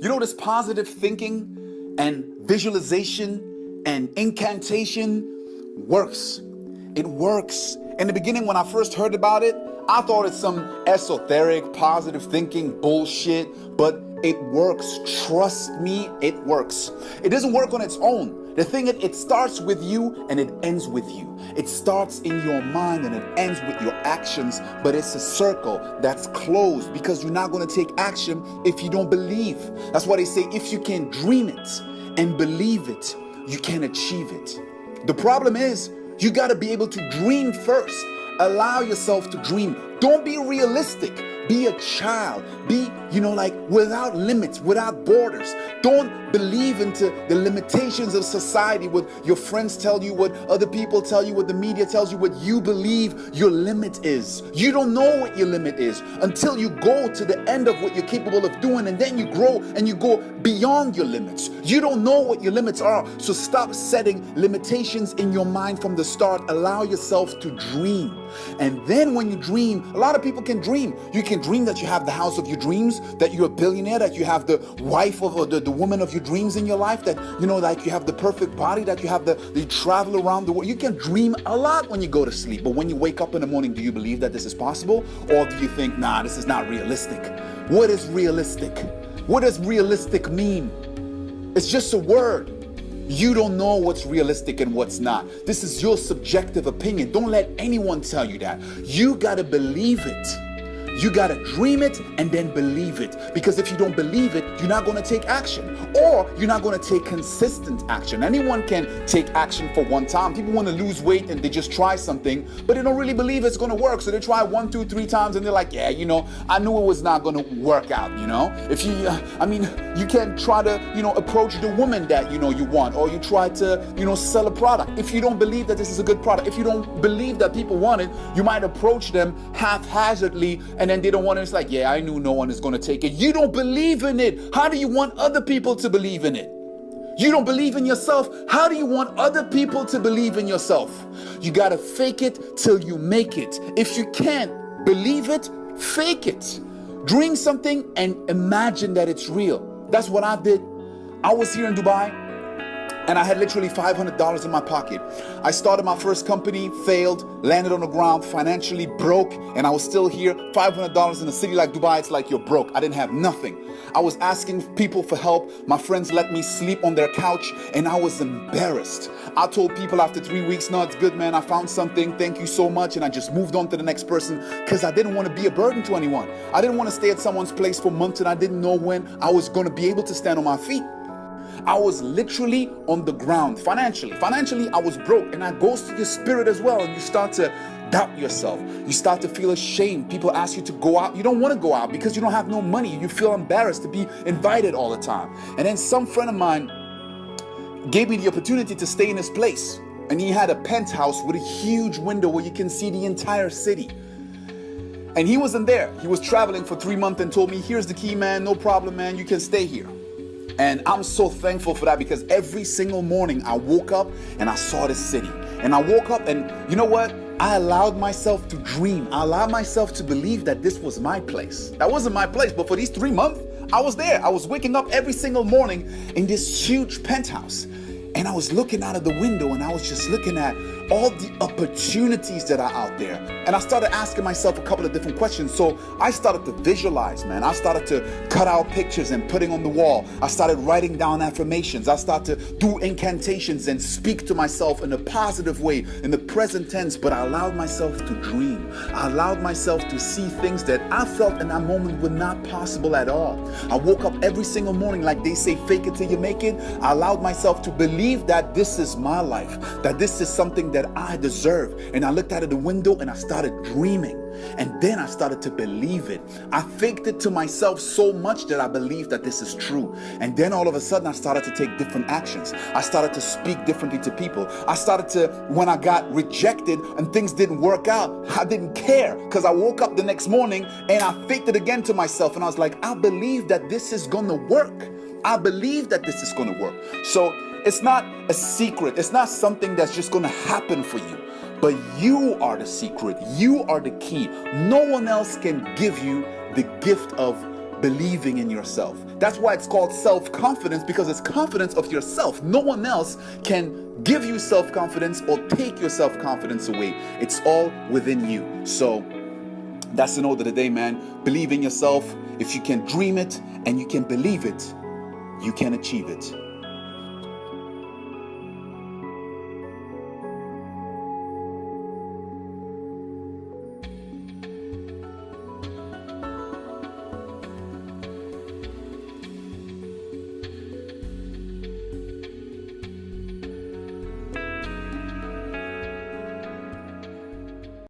You know, this positive thinking and visualization and incantation works. It works. In the beginning, when I first heard about it, I thought it's some esoteric, positive thinking bullshit, but it works. Trust me, it works. It doesn't work on its own. The thing is, it starts with you and it ends with you. It starts in your mind and it ends with your actions, but it's a circle that's closed because you're not going to take action if you don't believe. That's why they say if you can dream it and believe it, you can achieve it. The problem is, you got to be able to dream first. Allow yourself to dream. Don't be realistic. Be a child. Be, without limits, without borders. Don't believe into the limitations of society, what your friends tell you, what other people tell you, what the media tells you, what you believe your limit is. You don't know what your limit is until you go to the end of what you're capable of doing, and then you grow and you go beyond your limits. You don't know what your limits are, so stop setting limitations in your mind from the start. Allow yourself to dream. And then when you dream, a lot of people can dream. You can dream that you have the house of your dreams, that you're a billionaire, that you have the wife of or the woman of your dreams in your life, that like you have the perfect body, that you have you travel around the world. You can dream a lot when you go to sleep, but when you wake up in the morning, do you believe that this is possible? Or do you think, nah, this is not realistic? What is realistic? What does realistic mean? It's just a word. You don't know what's realistic and what's not. This is your subjective opinion. Don't let anyone tell you that. You gotta believe it. You gotta dream it and then believe it. Because if you don't believe it, you're not gonna take action. Or you're not gonna take consistent action. Anyone can take action for one time. People wanna lose weight and they just try something, but they don't really believe it's gonna work. So they try 1, 2, 3 times and they're like, yeah, I knew it was not gonna work out, If you can't try to, approach the woman that, you want, or you try to, sell a product. If you don't believe that this is a good product, if you don't believe that people want it, you might approach them haphazardly and then they don't want it. It's like, yeah, I knew no one is going to take it. You don't believe in it. How do you want other people to believe in it? You don't believe in yourself. How do you want other people to believe in yourself? You got to fake it till you make it. If you can't believe it, fake it. Dream something and imagine that it's real. That's what I did. I was here in Dubai and I had literally $500 in my pocket. I started my first company, failed, landed on the ground, financially broke, and I was still here. $500 in a city like Dubai, it's like you're broke. I didn't have nothing. I was asking people for help. My friends let me sleep on their couch, and I was embarrassed. I told people after 3 weeks, no, it's good, man. I found something. Thank you so much. And I just moved on to the next person because I didn't want to be a burden to anyone. I didn't want to stay at someone's place for months, and I didn't know when I was going to be able to stand on my feet. I was literally on the ground financially. Financially, I was broke, and that goes to your spirit as well. And you start to doubt yourself. You start to feel ashamed. People ask you to go out. You don't want to go out because you don't have no money. You feel embarrassed to be invited all the time. And then some friend of mine gave me the opportunity to stay in his place. And he had a penthouse with a huge window where you can see the entire city. And he wasn't there. He was traveling for 3 months and told me, here's the key, man. No problem, man. You can stay here. And I'm so thankful for that because every single morning I woke up and I saw the city. And I woke up and you know what? I allowed myself to dream. I allowed myself to believe that this was my place. That wasn't my place, but for these 3 months, I was there. I was waking up every single morning in this huge penthouse. And I was looking out of the window and I was just looking at all the opportunities that are out there. And I started asking myself a couple of different questions. So I started to visualize, man. I started to cut out pictures and putting on the wall. I started writing down affirmations. I started to do incantations and speak to myself in a positive way, in the present tense. But I allowed myself to dream. I allowed myself to see things that I felt in that moment were not possible at all. I woke up every single morning, like they say, fake it till you make it. I allowed myself to believe that this is my life, that this is something that I deserve. And I looked out of the window and I started dreaming. And then I started to believe it. I faked it to myself so much that I believed that this is true. And then all of a sudden I started to take different actions. I started to speak differently to people. I started to, when I got rejected and things didn't work out, I didn't care because I woke up the next morning and I faked it again to myself. And I was like, I believe that this is going to work. I believe that this is going to work. So it's not a secret. It's not something that's just going to happen for you. But you are the secret. You are the key. No one else can give you the gift of believing in yourself. That's why it's called self-confidence, because it's confidence of yourself. No one else can give you self-confidence or take your self-confidence away. It's all within you. So that's the note of the day, man. Believe in yourself. If you can dream it and you can believe it, you can achieve it.